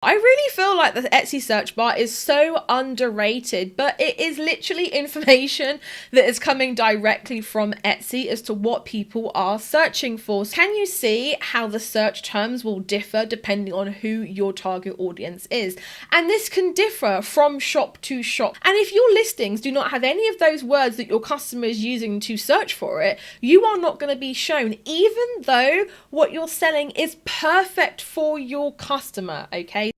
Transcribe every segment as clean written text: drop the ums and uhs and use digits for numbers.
I really feel like the Etsy search bar is so underrated, but it is literally information that is coming directly from Etsy as to what people are searching for. Can you see how the search terms will differ depending on who your target audience is? And this can differ from shop to shop. And if your listings do not have any of those words that your customer is using to search for it, you are not going to be shown, even though what you're selling is perfect for your customer, okay?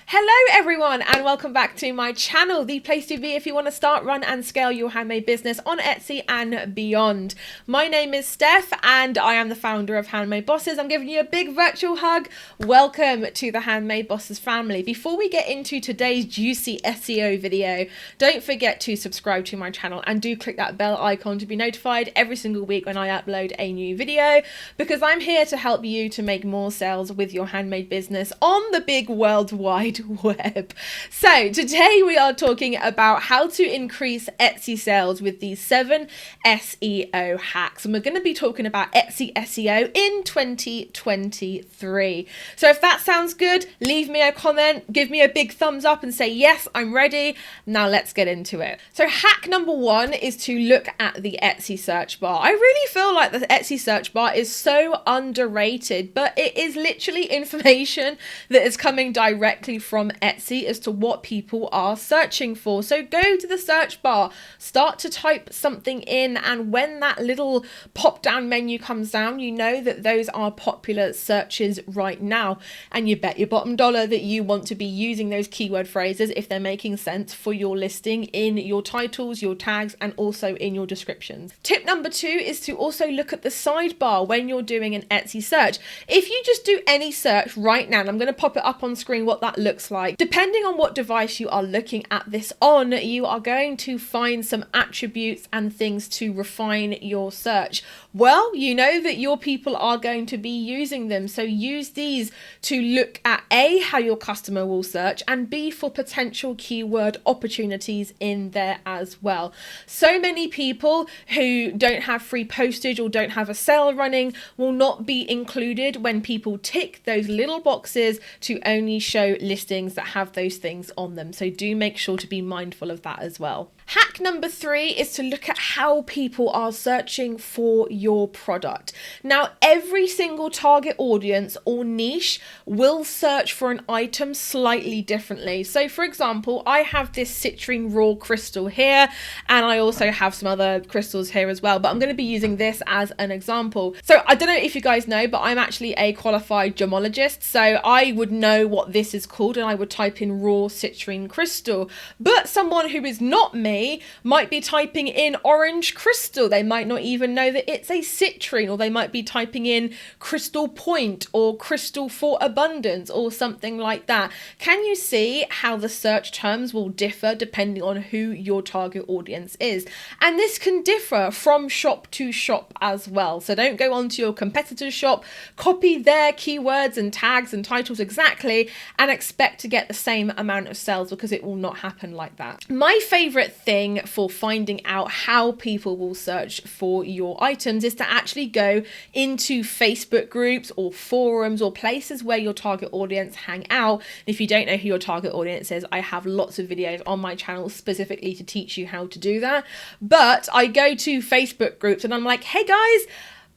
Hello everyone and welcome back to my channel, the place to be if you want to start, run and scale your handmade business on Etsy and beyond. My name is Steph and I am the founder of Handmade Bosses. I'm giving you a big virtual hug. Welcome to the Handmade Bosses family. Before we get into today's juicy SEO video, don't forget to subscribe to my channel and do click that bell icon to be notified every single week when I upload a new video, because I'm here to help you to make more sales with your handmade business on the big worldwide web. So today we are talking about how to increase Etsy sales with these 7 SEO hacks, and we're going to be talking about Etsy SEO in 2023. So if that sounds good, leave me a comment, give me a big thumbs up and say yes, I'm ready. Now let's get into it. So hack number 1 is to look at the Etsy search bar. I really feel like the Etsy search bar is so underrated, but it is literally information that is coming directly from Etsy as to what people are searching for. So go to the search bar, start to type something in, and when that little pop down menu comes down, you know that those are popular searches right now, and you bet your bottom dollar that you want to be using those keyword phrases if they're making sense for your listing in your titles, your tags, and also in your descriptions. Tip number 2 is to also look at the sidebar when you're doing an Etsy search. If you just do any search right now, and I'm going to pop it up on screen what that looks like. Depending on what device you are looking at this on, you are going to find some attributes and things to refine your search. Well, you know that your people are going to be using them, so use these to look at A, how your customer will search, and B, for potential keyword opportunities in there as well. So many people who don't have free postage or don't have a sale running will not be included when people tick those little boxes to only show listings that have those things on them. So do make sure to be mindful of that as well. Hack number 3 is to look at how people are searching for your product. Now, every single target audience or niche will search for an item slightly differently. So for example, I have this citrine raw crystal here, and I also have some other crystals here as well, but I'm going to be using this as an example. So I don't know if you guys know, but I'm actually a qualified gemologist, so I would know what this is called and I would type in raw citrine crystal. But someone who is not me might be typing in orange crystal. They might not even know that it's a citrine, or they might be typing in crystal point or crystal for abundance or something like that. Can you see how the search terms will differ depending on who your target audience is? And this can differ from shop to shop as well. So don't go onto your competitor's shop, copy their keywords and tags and titles exactly, and expect to get the same amount of sales, because it will not happen like that. My favorite thing for finding out how people will search for your items is to actually go into Facebook groups or forums or places where your target audience hang out. If you don't know who your target audience is, I have lots of videos on my channel specifically to teach you how to do that. But I go to Facebook groups and I'm like, hey guys,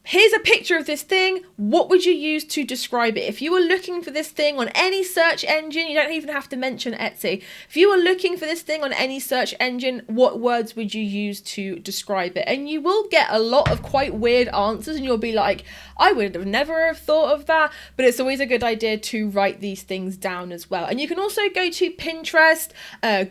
here's a picture of this thing. What would you use to describe it? If you were looking for this thing on any search engine, you don't even have to mention Etsy. If you were looking for this thing on any search engine, what words would you use to describe it? And you will get a lot of quite weird answers, and you'll be like, I would have never have thought of that. But it's always a good idea to write these things down as well. And you can also go to Pinterest,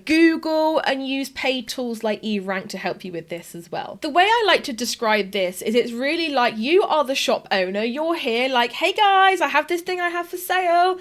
Google, and use paid tools like eRank to help you with this as well. The way I like to describe this is it's really like you are the shop owner. You're here like, hey guys, I have this thing I have for sale.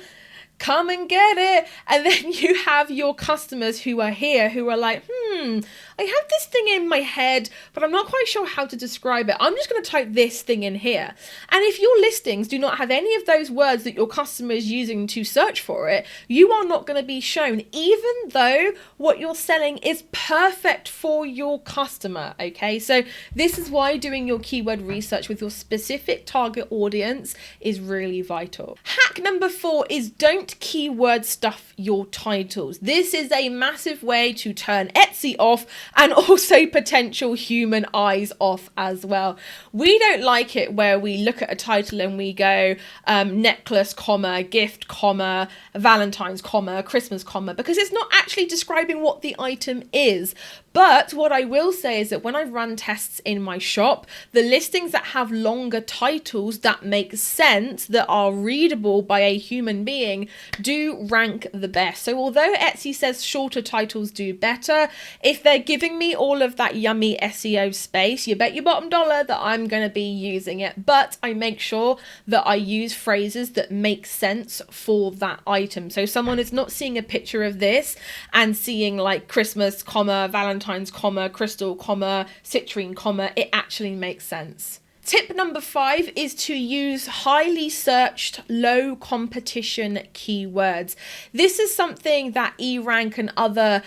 come and get it. And then you have your customers who are here who are like, I have this thing in my head, but I'm not quite sure how to describe it. I'm just going to type this thing in here. And if your listings do not have any of those words that your customer is using to search for it, you are not going to be shown, even though what you're selling is perfect for your customer. Okay, so this is why doing your keyword research with your specific target audience is really vital. Hack number 4 is don't keyword stuff your titles. This is a massive way to turn Etsy off and also potential human eyes off as well. We don't like it where we look at a title and we go necklace, comma, gift, comma, Valentine's, comma, Christmas, comma, because it's not actually describing what the item is. But what I will say is that when I've run tests in my shop, the listings that have longer titles that make sense, that are readable by a human being, do rank the best. So although Etsy says shorter titles do better, if they're giving me all of that yummy SEO space, you bet your bottom dollar that I'm going to be using it. But I make sure that I use phrases that make sense for that item. So someone is not seeing a picture of this and seeing like Christmas, comma, Valentine's, comma, crystal, comma, citrine, comma. It actually makes sense. Tip number 5 is to use highly searched, low competition keywords. This is something that eRank and other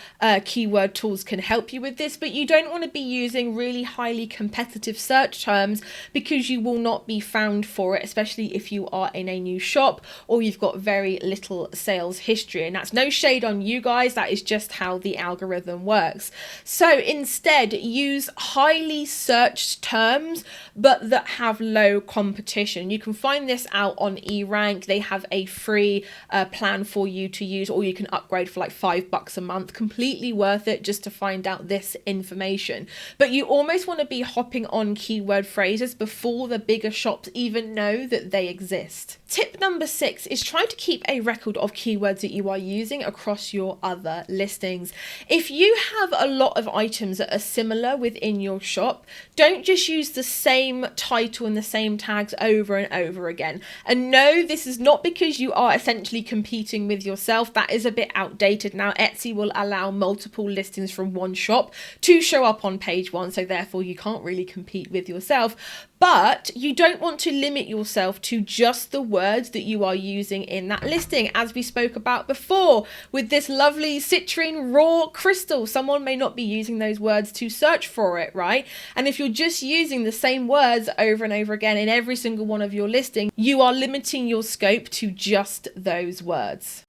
keyword tools can help you with this, but you don't want to be using really highly competitive search terms because you will not be found for it, especially if you are in a new shop or you've got very little sales history. And that's no shade on you guys, that is just how the algorithm works. So instead, use highly searched terms, but that have low competition. You can find this out on eRank. They have a free plan for you to use, or you can upgrade for like $5 a month. Completely worth it just to find out this information. But you almost want to be hopping on keyword phrases before the bigger shops even know that they exist. Tip number 6 is try to keep a record of keywords that you are using across your other listings. If you have a lot of items that are similar within your shop, don't just use the same title and the same tags over and over again. And no, this is not because you are essentially competing with yourself. That is a bit outdated now. Etsy will allow multiple listings from one shop to show up on page 1, so therefore you can't really compete with yourself. But you don't want to limit yourself to just the words that you are using in that listing, as we spoke about before with this lovely citrine raw crystal. Someone may not be using those words to search for it, right? And if you're just using the same words over and over again in every single one of your listings, you are limiting your scope to just those words.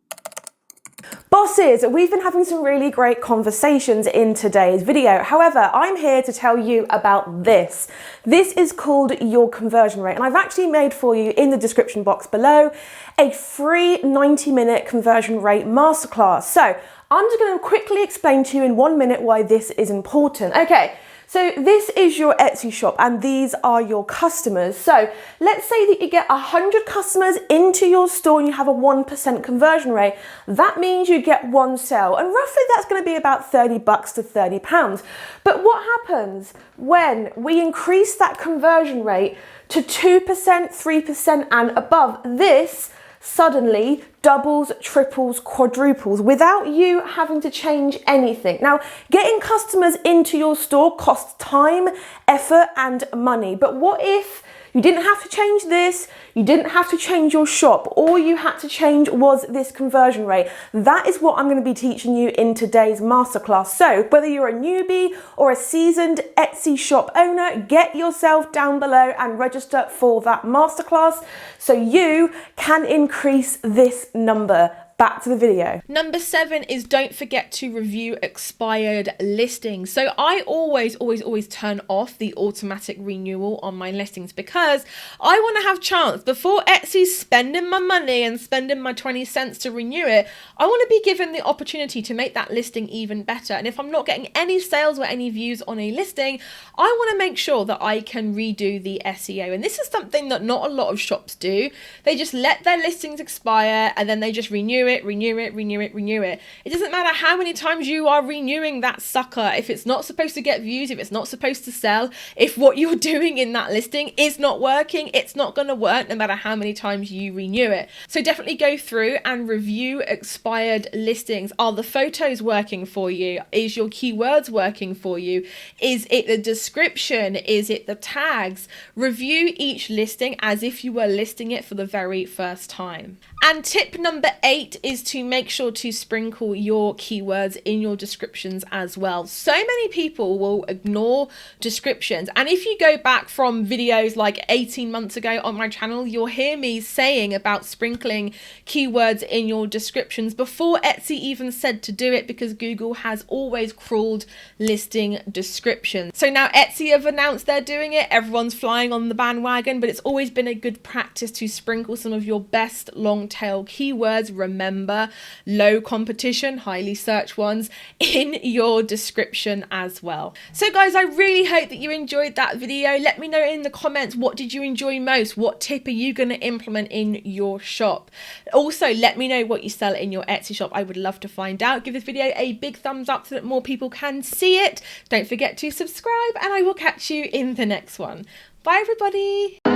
Bosses, we've been having some really great conversations in today's video. However, I'm here to tell you about this. This is called your conversion rate, and I've actually made for you in the description box below a free 90-minute conversion rate masterclass. So I'm just going to quickly explain to you in 1 minute why this is important. Okay. So this is your Etsy shop and these are your customers. So let's say that you get 100 customers into your store and you have a 1% conversion rate. That means you get 1 sale, and roughly that's going to be about $30 to £30. But what happens when we increase that conversion rate to 2%, 3% and above? This suddenly doubles, triples, quadruples without you having to change anything. Now, getting customers into your store costs time, effort, and money. But what if you didn't have to change this, you didn't have to change your shop, all you had to change was this conversion rate? That is what I'm going to be teaching you in today's masterclass. So whether you're a newbie or a seasoned Etsy shop owner, get yourself down below and register for that masterclass so you can increase this number. Back to the video. Number 7 is don't forget to review expired listings. So I always turn off the automatic renewal on my listings because I want to have chance before Etsy's spending my money and spending my 20 cents to renew it. I want to be given the opportunity to make that listing even better. And if I'm not getting any sales or any views on a listing, I want to make sure that I can redo the SEO. And this is something that not a lot of shops do. They just let their listings expire and then they just renew it it, renew it, renew it, renew it. It doesn't matter how many times you are renewing that sucker. If it's not supposed to get views, if it's not supposed to sell, if what you're doing in that listing is not working, it's not going to work no matter how many times you renew it. So definitely go through and review expired listings. Are the photos working for you? Is your keywords working for you? Is it the description? Is it the tags? Review each listing as if you were listing it for the very first time. And tip number 8 is to make sure to sprinkle your keywords in your descriptions as well. So many people will ignore descriptions. And if you go back from videos like 18 months ago on my channel, you'll hear me saying about sprinkling keywords in your descriptions before Etsy even said to do it, because Google has always crawled listing descriptions. So now Etsy have announced they're doing it. Everyone's flying on the bandwagon, but it's always been a good practice to sprinkle some of your best long tail keywords, remember, low competition, highly searched ones, in your description as well. So guys, I really hope that you enjoyed that video. Let me know in the comments, what did you enjoy most? What tip are you going to implement in your shop? Also, let me know what you sell in your Etsy shop. I would love to find out. Give this video a big thumbs up so that more people can see it. Don't forget to subscribe, and I will catch you in the next one. Bye everybody.